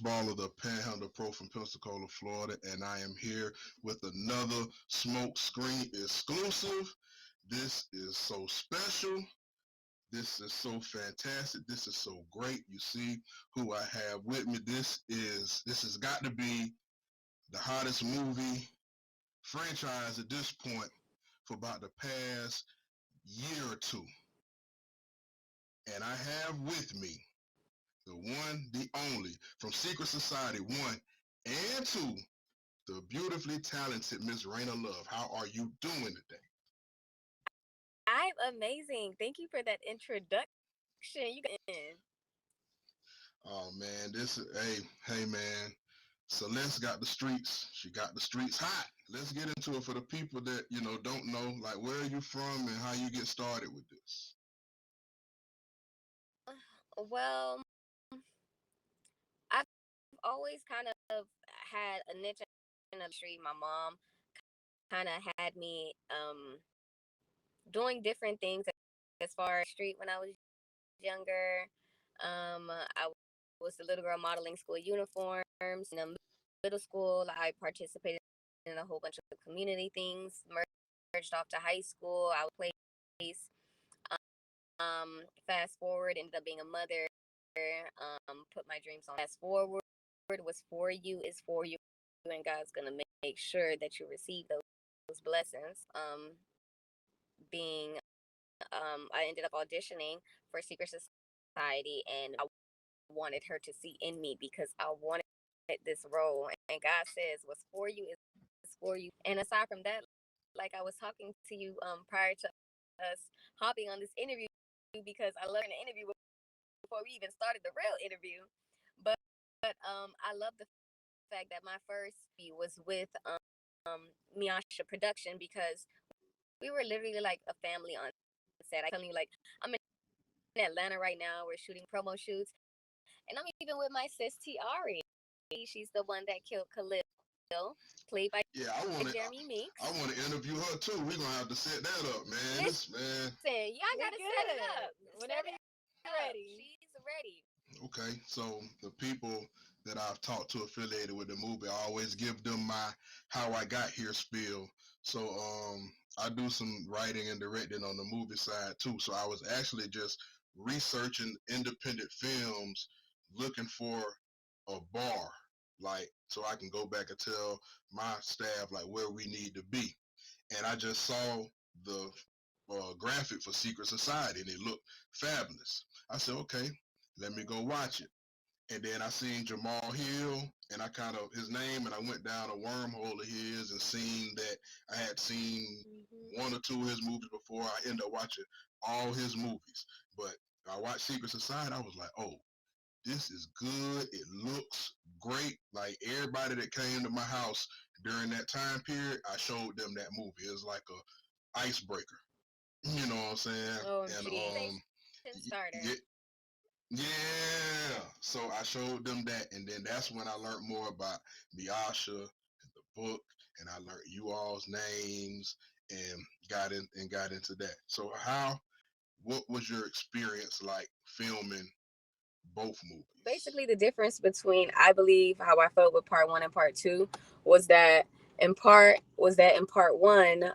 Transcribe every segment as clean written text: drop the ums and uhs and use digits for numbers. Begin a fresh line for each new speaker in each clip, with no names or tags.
Baller, the Panhandle Pro from Pensacola, Florida, and I am here with another Smoke Screen exclusive. This is so special. This is so fantastic. This is so great. You see who I have with me. This has got to be the hottest movie franchise at this point for about the past year or two. And I have with me the one, the only, from Secret Society 1 and 2, the beautifully talented Miss Reyna Love. How are you doing today?
I'm amazing. Thank you for that introduction. You got in.
Oh man, hey man. Celeste got the streets. She got the streets hot. Let's get into it for the people that, don't know, like where are you from and how you get started with this.
Well, I've always kind of had a niche in the street. My mom kind of had me doing different things as far as street when I was younger. I was the little girl modeling school uniforms. In the middle school, I participated in a whole bunch of community things. Merged off to high school. I would play. Fast forward, ended up being a mother. Put my dreams on. Fast forward was for you, is for you, and God's gonna make sure that you receive those blessings. Being I ended up auditioning for Secret Society, and I wanted her to see in me because I wanted this role. And God says, "What's for you is for you." And aside from that, like I was talking to you prior to us hopping on this interview, because I love an interview before we even started the real interview. But I love the fact that my first view was with Miasha Production, because we were literally like a family on set. I tell you, like, I'm in Atlanta right now. We're shooting promo shoots, and I'm even with my sis Tiari. She's the one that killed Khalil, played by
Yeah,
Jeremy Meeks.
I want to interview her too. We're gonna have to set that up, man.
Listen, y'all gotta set it up whenever you're ready. She's ready.
Okay, so the people that I've talked to affiliated with the movie, I always give them my how I got here spiel. So I do some writing and directing on the movie side too. So I was actually just researching independent films, looking for a bar, like so I can go back and tell my staff like where we need to be. And I just saw the graphic for Secret Society, and it looked fabulous. I said, okay, let me go watch it. And then I seen Jamal Hill, and I kind of his name, and I went down a wormhole of his and seen that I had seen one or two of his movies before. I ended up watching all his movies, but I watched Secret Society. I was like, oh, this is good. It looks great. Like everybody that came to my house during that time period, I showed them that movie. It was like a icebreaker. You know what I'm saying?
Oh,
And
starter.
yeah, yeah. So I showed them that, and then that's when I learned more about Miasha and the book, and I learned you all's names and got into that. So what was your experience like filming both movies?
Basically, the difference between, I believe, how I felt with part one and part two was that in part one,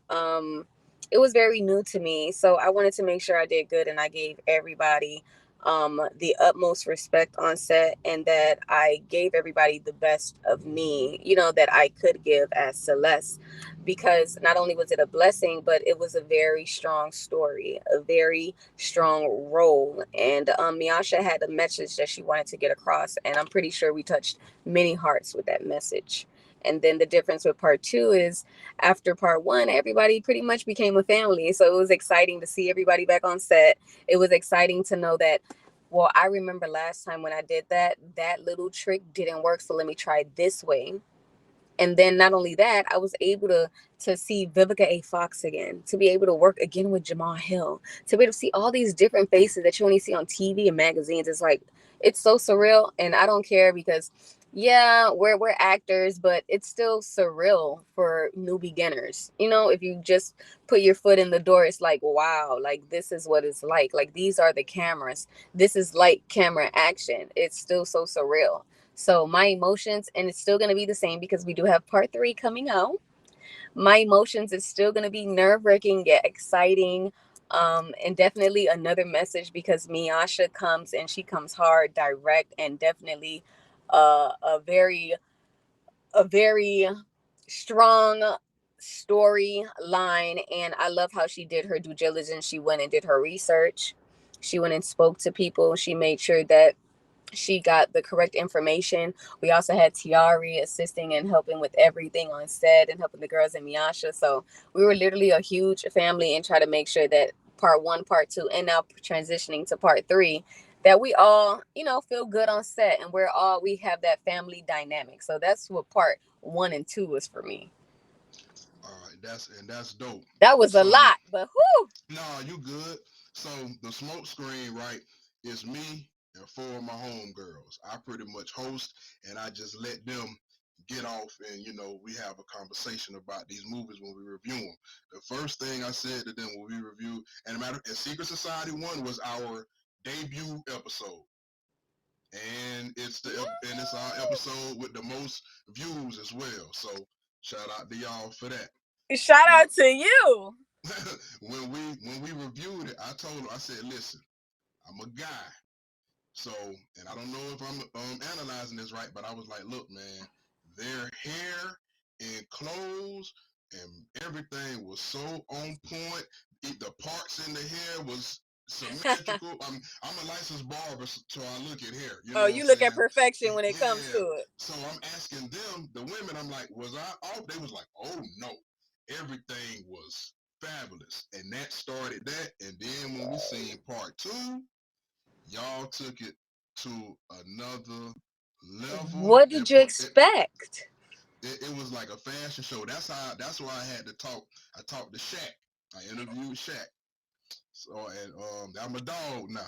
it was very new to me. So I wanted to make sure I did good, and I gave everybody the utmost respect on set, and that I gave everybody the best of me, that I could give as Celeste, because not only was it a blessing, but it was a very strong story, a very strong role. And Miasha had a message that she wanted to get across, and I'm pretty sure we touched many hearts with that message. And then the difference with part two is, after part one, everybody pretty much became a family. So it was exciting to see everybody back on set. It was exciting to know that, well, I remember last time when I did that little trick didn't work. So let me try this way. And then not only that, I was able to see Vivica A. Fox again, to be able to work again with Jamal Hill, to be able to see all these different faces that you only see on TV and magazines. It's like, it's so surreal. And I don't care, because yeah, we're actors, but it's still surreal for new beginners. If you just put your foot in the door, it's like, wow, like this is what it's like. Like, these are the cameras. This is like camera action. It's still so surreal. So my emotions, and it's still going to be the same because we do have part three coming out. My emotions is still going to be nerve wracking yet exciting. And definitely another message because Miyasha comes and she comes hard, direct, and definitely a very strong storyline. And I love how she did her due diligence. She went and did her research. She went and spoke to people. She made sure that she got the correct information. We also had Tiari assisting and helping with everything on set and helping the girls in Miyasha. So we were literally a huge family and try to make sure that part one, part two, and now transitioning to part three, that we all, feel good on set and we have that family dynamic. So that's what part one and two was for me.
All right, that's dope.
That was a
So
lot, but whoo.
nah, you good. So the smoke screen, right, is me and four of my homegirls. I pretty much host and I just let them get off and we have a conversation about these movies when we review them. The first thing I said to them when we reviewed, and Secret Society 1 was our debut episode. And it's our episode with the most views as well. So shout out to y'all for that.
Shout
But
out to you.
when we reviewed it, I told him, I said, listen, I'm a guy. So, and I don't know if I'm analyzing this right, but I was like, look, man, their hair and clothes and everything was so on point. The parts in the hair was symmetrical. I'm a licensed barber, so I look at hair. You
Oh,
know what I'm
you look at
saying?
perfection when it comes to
Yeah.
it.
So I'm asking them, the women, I'm like, was I off? They was like, oh no, everything was fabulous, and that started that. And then when we seen part two, y'all took it to another level.
What did you expect?
It was like a fashion show. That's why I had to talk. I talked to Shaq. I interviewed Shaq. So and I'm a dog now.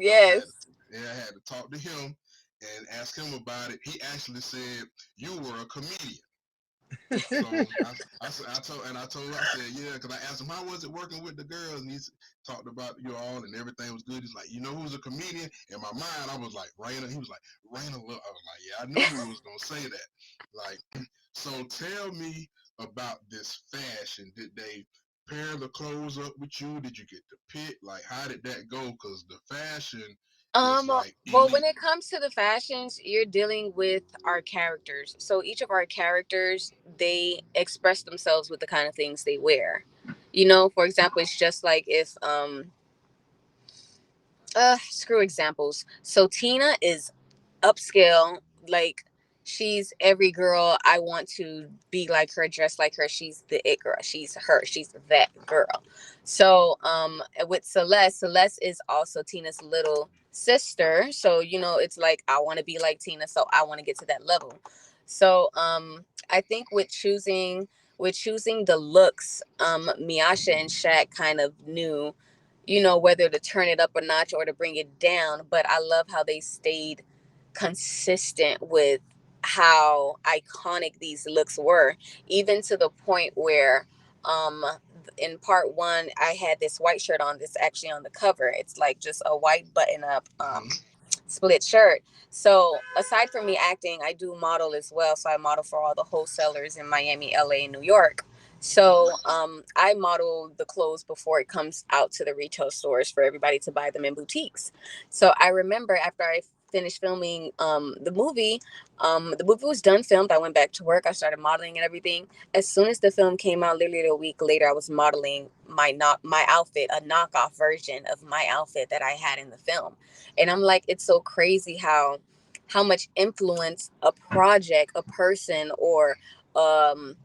I had
Yes.
I had to talk to him and ask him about it. He actually said you were a comedian. So I told her, I said, yeah, because I asked him how was it working with the girls, and he talked about you all and everything was good. He's like, who's a comedian? In my mind, I was like Reyna. He was like Reyna Love. I was like, yeah, I knew he was gonna say that. Like, so tell me about this fashion. Did they pair the clothes up with you? Did you get to pick? Like, how did that go? Because the fashion is like
well, when
elite.
it comes to the fashions, you're dealing with our characters. So each of our characters, they express themselves with the kind of things they wear. For example, it's just like if screw examples. So Tina is upscale, like she's every girl I want to be like her, dress like her. She's the it girl. She's her. She's that girl. So with Celeste is also Tina's little sister. So it's like I want to be like Tina, so I want to get to that level. So I think with choosing the looks, Miasha and Shaq kind of knew whether to turn it up a notch or to bring it down. But I love how they stayed consistent with how iconic these looks were, even to the point where in part one, I had this white shirt on that's actually on the cover. It's like just a white button up
Mm-hmm.
split shirt. So aside from me acting, I do model as well. So I model for all the wholesalers in Miami, LA, and New York. So I model the clothes before it comes out to the retail stores for everybody to buy them in boutiques. So I remember after I finished filming the movie was done filmed. I went back to work. I started modeling and everything. As soon as the film came out, literally a week later, I was modeling my outfit, a knockoff version of my outfit that I had in the film. And I'm like, it's so crazy how much influence a project, a person, or um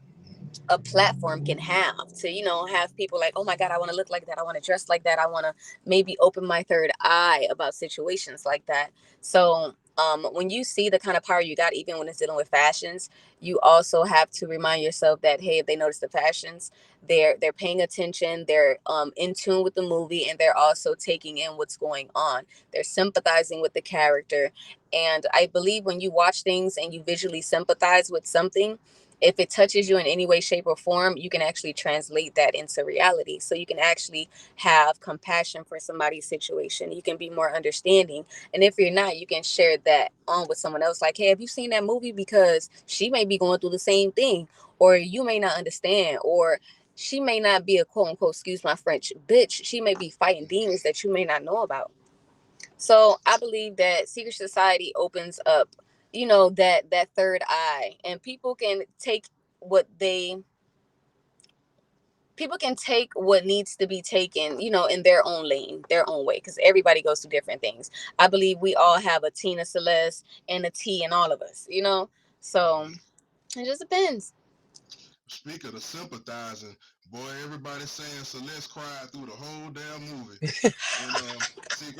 a platform can have to have people like, oh my god, I want to look like that, I want to dress like that, I want to maybe open my third eye about situations like that. So when you see the kind of power you got, even when it's dealing with fashions, you also have to remind yourself that, hey, if they notice the fashions, they're paying attention, they're in tune with the movie, and they're also taking in what's going on. They're sympathizing with the character. And I believe when you watch things and you visually sympathize with something, if it touches you in any way, shape, or form, you can actually translate that into reality. So you can actually have compassion for somebody's situation. You can be more understanding. And if you're not, you can share that on with someone else. Like, hey, have you seen that movie? Because she may be going through the same thing, or you may not understand, or she may not be a quote unquote, excuse my French, bitch. She may be fighting demons that you may not know about. So I believe that secret society opens up, that third eye, and what they people can take what needs to be taken, in their own lane, their own way, because everybody goes through different things. I believe we all have a Tina Celeste and a T in all of us, So it just depends.
Speaking of sympathizing, boy, everybody saying Celeste cried through the whole damn movie. And see,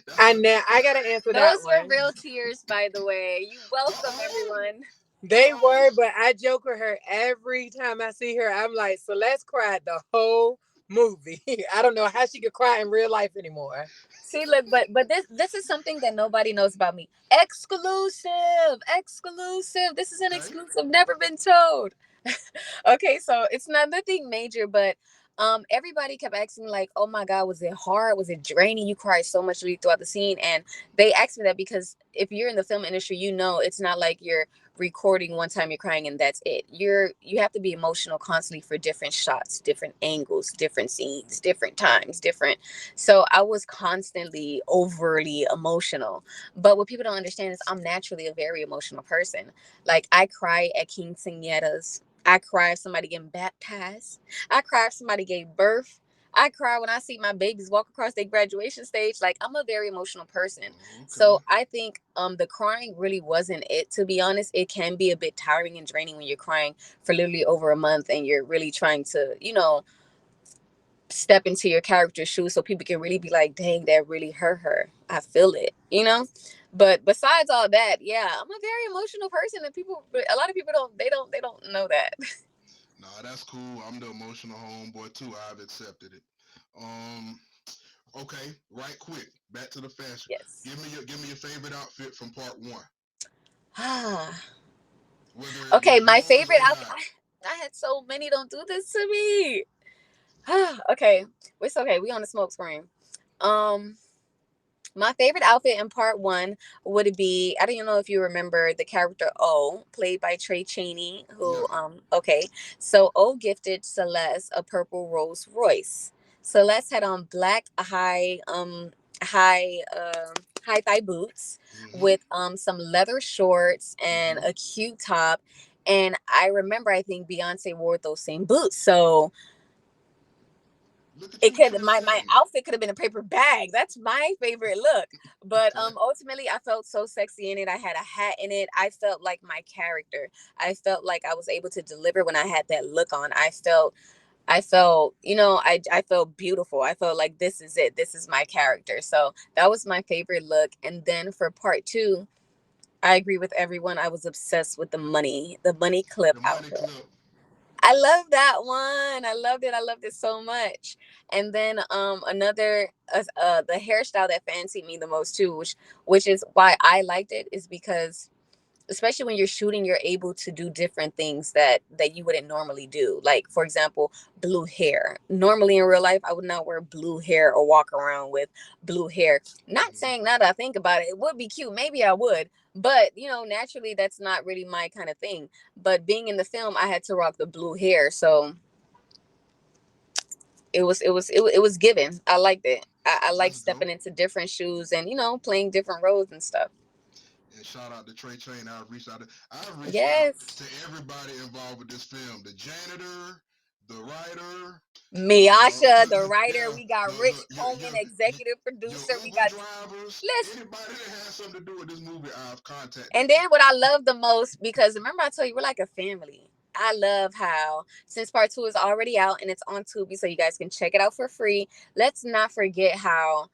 that's
I
a
now I gotta answer that
Those were
one.
real tears, by the way. You welcome, everyone.
They were, but I joke with her every time I see her. I'm like, Celeste cried the whole movie. I don't know how she could cry in real life anymore.
See, look, but this is something that nobody knows about me. Exclusive, exclusive. This is an
okay.
exclusive, never been told. Okay, so it's not nothing major, but everybody kept asking me like, "Oh my God, was it hard? Was it draining? You cried so much throughout the scene." And they asked me that because if you're in the film industry, it's not like you're recording one time you're crying and that's it. You have to be emotional constantly for different shots, different angles, different scenes, different times, different. So I was constantly overly emotional. But what people don't understand is I'm naturally a very emotional person. Like I cry at quinceañeras. I cry if somebody getting baptized. I cry if somebody gave birth. I cry when I see my babies walk across their graduation stage. Like I'm a very emotional person.
Okay.
So I think the crying really wasn't it, to be honest. It can be a bit tiring and draining when you're crying for literally over a month and you're really trying to, step into your character's shoes so people can really be like, dang, that really hurt her. I feel it. But besides all that, yeah, I'm a very emotional person, and a lot of people they don't know that.
Nah, that's cool. I'm the emotional homeboy too. I've accepted it. Um, okay, right quick. Back to the fashion.
Yes.
Give me your favorite outfit from part one,
Ah.
whether it
Okay,
was
my
yours
favorite
or
outfit.
not.
I had so many. Don't do this to me. Okay, it's okay. We on the smoke screen. Um, My favorite outfit in part one would be, I don't even know if you remember the character O, played by Trey Chaney,
Yeah.
who okay. So O gifted Celeste a purple Rolls Royce. Celeste had on black high high thigh boots
Mm-hmm.
with some leather shorts and
Mm-hmm.
a cute top. And I remember I think Beyonce wore those same boots. So
Look at
it
you
could my
trendsetting.
outfit could have been a paper bag. That's my favorite look. But
Okay.
ultimately I felt so sexy in it. I had a hat in it. I felt like my character. I felt like I was able to deliver when I had that look on. I felt, I felt beautiful. I felt like this is it. This is my character. So that was my favorite look. And then for part two, I agree with everyone. I was obsessed with the money clip
The money
outfit.
clip.
I love that one. I loved it. I loved it so much. And then another the hairstyle that fancied me the most too, which is why I liked it, is because especially when you're shooting, you're able to do different things that you wouldn't normally do. Like for example, blue hair. Normally in real life I would not wear blue hair or walk around with blue hair. Not
Mm-hmm.
saying, now that I think about it, it would be cute, maybe I would, but naturally that's not really my kind of thing. But being in the film, I had to rock the blue hair, so it was given. I liked it. I like
That's
stepping
dope.
into different shoes and playing different roles and stuff.
And shout out to Trey Train. I've reached out
Yes.
to everybody involved with this film. The janitor, the writer,
Miyasha, the writer.
yeah,
We got
the
Rich Coleman, executive
your
producer. We
Uber
got
drivers,
listen.
anybody that has something to do with this movie, I've contacted
And
them.
then what I love the most, because remember I told you we're like a family. I love how, since part two is already out and it's on Tubi, so you guys can check it out for free. Let's not forget how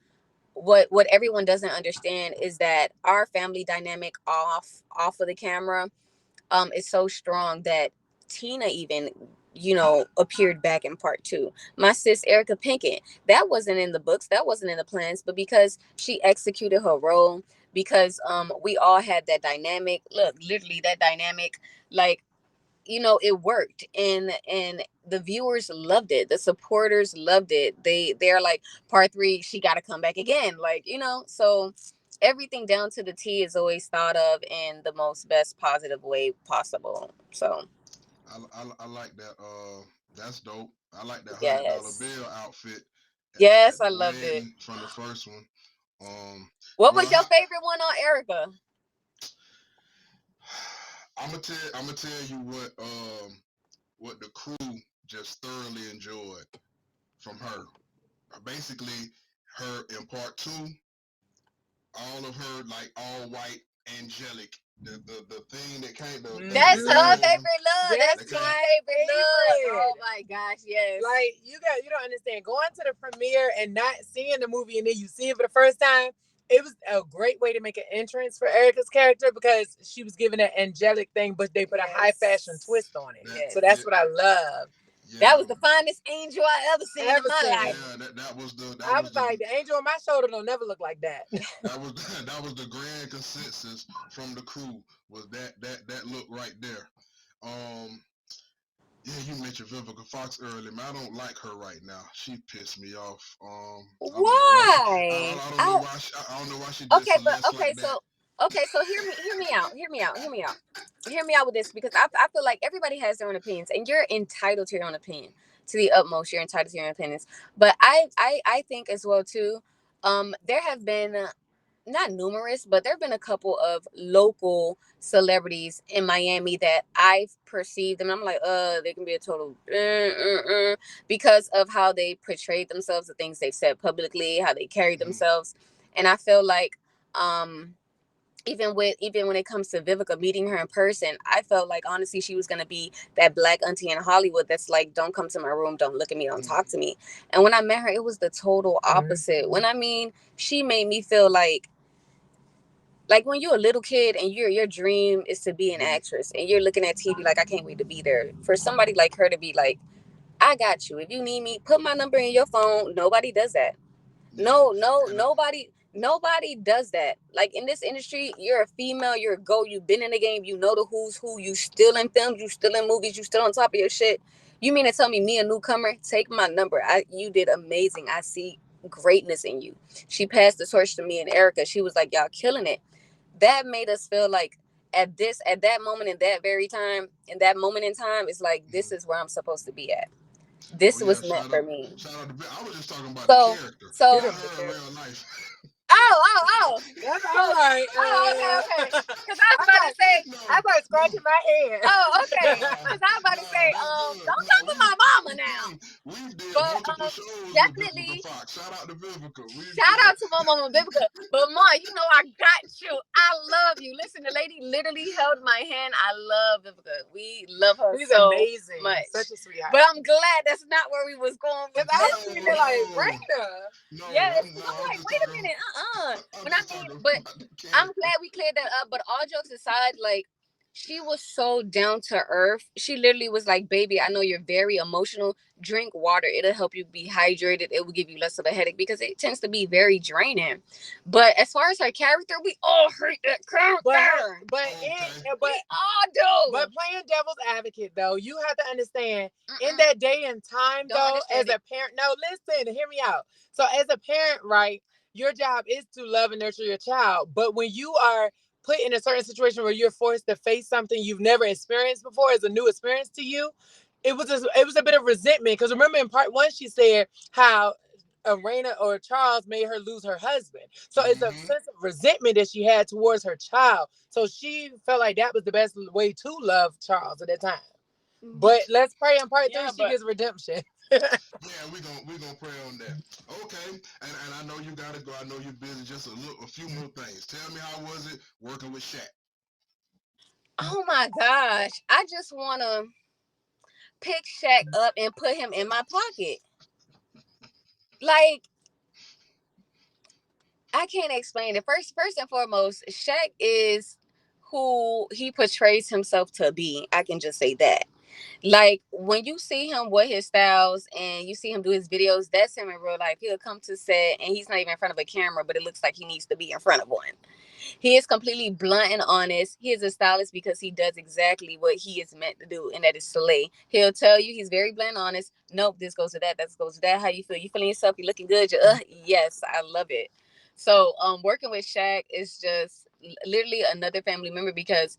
what everyone doesn't understand is that our family dynamic off of the camera is so strong that Tina even appeared back in part two. My sis Erica Pinkett, that wasn't in the books, that wasn't in the plans, but because she executed her role, because we all had that dynamic. Look, literally that dynamic, like, it worked, and the viewers loved it, the supporters loved it. They're like, part 3, she got to come back again, like, so everything down to the T is always thought of in the most best positive way possible. So
I like that. That's dope. I like that $100
yes,
bill outfit at
yes, I
the
loved it.
wedding from the first one. Um,
What
bro,
was your favorite one on Erica?
I'm gonna tell you what the crew just thoroughly enjoyed from her. Basically, her in part 2, all of her like all white, angelic. The thing that came, the
That's her
Mhm.
veil
favorite look.
That's
that
That's
came.
my
my
favorite look. Oh
favorite.
my gosh, yes.
Like you don't understand. Going to the premiere and not seeing the movie and then you see it for the first time, it was a great way to make an entrance for Erica's character because she was given an angelic thing, but they put a high fashion
Yes.
twist on it.
That
So
Yes.
that's what I love.
That
yeah
was the finest angel I ever seen in
Ever
my
seen.
life.
that
I
was
was
the
like, the angel on my shoulder don't never look like that.
that was that was the grand consensus from the crew, was that look right there. Um, yeah, you mentioned Vivica Fox earlier, man. I don't like her right now. She pissed me off. I don't know why she.
Why?
I don't know why she. I don't know why she did
Okay, but
Celeste like that.
hear me out with this, because I feel like everybody has their own opinions, and you're entitled to your own opinion to the utmost. You're entitled to your own opinions, but I think as well too. There have been not numerous, but there have been a couple of local celebrities in Miami that I've perceived them. I'm like, they can be a total because of how they portrayed themselves, the things they've said publicly, how they carry
Mm-hmm.
themselves, and I feel like um even when it comes to Vivica, meeting her in person, I felt like honestly she was gonna be that black auntie in Hollywood that's like, don't come to my room, don't look at me, don't
Mm-hmm.
talk to me. And when I met her, it was the total opposite. When I mean, she made me feel like when you're a little kid and your dream is to be an
Mm-hmm.
actress and you're looking at TV like, I can't wait to be there. For somebody like her to be like, I got you. If you need me, put my number in your phone. Nobody does that.
Yeah,
No, no,
and
nobody does that. Like in this industry, you're a female, you're a go, you've been in the game, you know the who's who, you still in films, you still in movies, you still on top of your shit. You mean to tell me, a newcomer, take my number? You did amazing. I see greatness in you. She passed the torch to me and Erica. She was like, y'all killing it. That made us feel like at that moment, in that very time, in that moment in time, it's like,
mm-hmm.
this is where I'm supposed to be at.
Oh
This
yeah,
was meant for me.
shout out to. I was just talking about the
So
character,
You
so
not
don't
her in
care.
real life.
oh.
That's
So,
all right.
okay. Because I was about to say,
No,
I started
no,
scratching my head.
okay.
nah,
Because I was about to
nah.
say,
That's good.
don't
No,
talk with my mama now.
we did
But
multiple shows with Vivica
definitely
Fox. Shout out to Vivica. We
shout
did.
out to my mama Vivica. But Ma, I got you. I love you. Listen, the lady literally held my hand. I love Vivica. We love her
He's
so
amazing.
much.
Such a sweetheart.
But I'm glad that's not where we was going with
Because I was
this.
sitting there like,
No,
Brenda.
no,
Yes,
I'm
because
no.
I'm
I'm
like,
just
wait a
talking.
minute,
I'm
When I
just
mean,
talking
but
about the
I'm
character.
glad we cleared that up. But all jokes aside, like, she was so down to earth. She literally was like, baby, I know you're very emotional. Drink water. It'll help you be hydrated. It will give you less of a headache because it tends to be very draining. But as far as her character, we all hate that
But
character.
Okay.
We all do.
but playing devil's advocate though, you have to understand in
Mm-mm.
that day and time
Don't
though, as
understand
a
it.
parent, no, listen, hear me out. So as a parent, right, your job is to love and nurture your child. But when you are put in a certain situation where you're forced to face something you've never experienced before as a new experience to you, it was a bit of resentment. Because remember in part one, she said how Reyna or Charles made her lose her husband. So it's a
Mm-hmm.
sense of resentment that she had towards her child. So she felt like that was the best way to love Charles at that time. But let's pray in part three
Yeah,
she
but
gets redemption.
Yeah, we gonna pray on that. Okay, and I know you gotta go. I know you're busy. Just a few more things. Tell me, how was it working with Shaq?
oh my gosh, I just wanna pick Shaq up and put him in my pocket. Like, I can't explain it. First and foremost, Shaq is who he portrays himself to be. I can just say that. Like when you see him with his styles and you see him do his videos, that's him in real life. He'll come to set and he's not even in front of a camera, but it looks like he needs to be in front of one. He is completely blunt and honest. He is a stylist because he does exactly what he is meant to do, and that is slay. He'll tell you, he's very blunt and honest. Nope, this goes to that. That goes to that. How you feel? You feeling yourself? You looking good? Yes, I love it. So, working with Shaq is just literally another family member because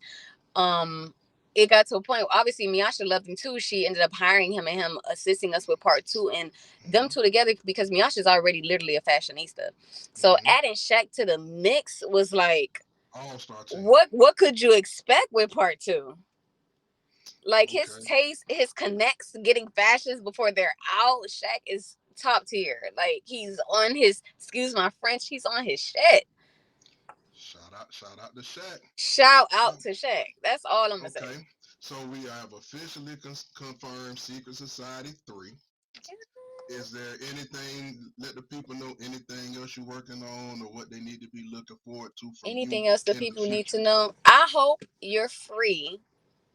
um it got to a point, obviously Miasha loved him too. She ended up hiring him and him assisting us with part two, and them two together, because Miasha's already literally a fashionista. So adding Shaq to the mix was like,
All-star team.
what could you expect with part two? Like his
Okay.
taste, his connects, getting fashions before they're out. Shaq is top tier. Like he's on his, excuse my French, he's on his shit.
Shout out to Shaq.
Shout
Yeah.
out to Shaq. That's all I'm gonna say.
Okay. So we have officially confirmed Secret Society 3. Is there anything, let the people know anything else you're working on or what they need to be looking forward to from you
Anything else the
in the
people need
future?
to know? I hope you're free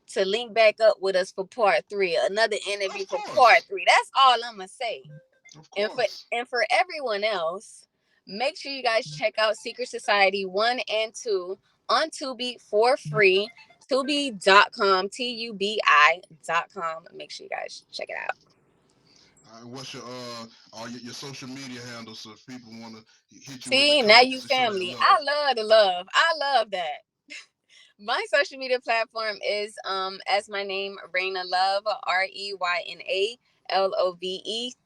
to link back up with us for part three, another interview
Of
for part
course.
three. That's all I'm gonna say.
Of
And for
course.
everyone else, make sure you guys check out Secret Society 1 and 2 on Tubi for free. Tubi.com, Tubi.com. Make sure you guys check it out.
What's your all your social media handles so if people want to hit you with the
See, now you
comments to show that
family.
love?
I love the love. I love that. My social media platform is as my name, Reyna Love, ReynaLove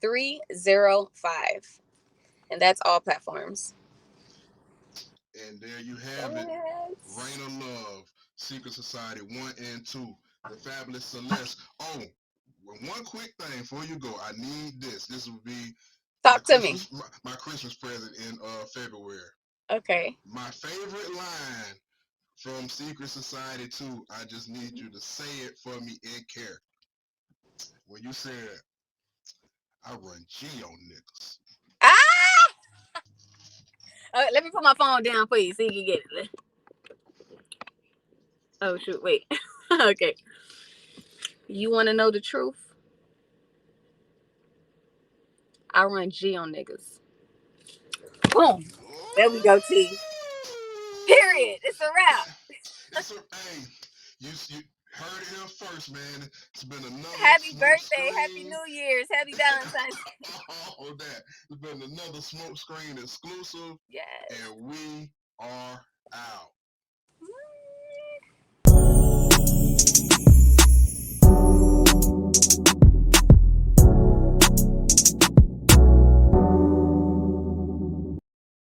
305. And that's all platforms.
And there you have it.
Yes.
Reyna Love, Secret Society 1 and 2, the Fabulous Celeste. Oh, one quick thing before you go. I need this. This will be my
Talk to me.
my Christmas present in February.
Okay.
My favorite line from Secret Society 2, I just need you to say it for me in character. When you said, I run G on niggas.
Ah! Let me put my phone down for you so you can get it. Oh, shoot. Wait. Okay. You want to know the truth? I run G on niggas. Boom. There we go, T. Period. It's a wrap.
It's a hey, you heard it here first, man. It's been another
Happy
smoke
birthday. Happy
screen.
New Year's. Happy Valentine's.
All that. It's been another smoke screen exclusive,
Yes.
and we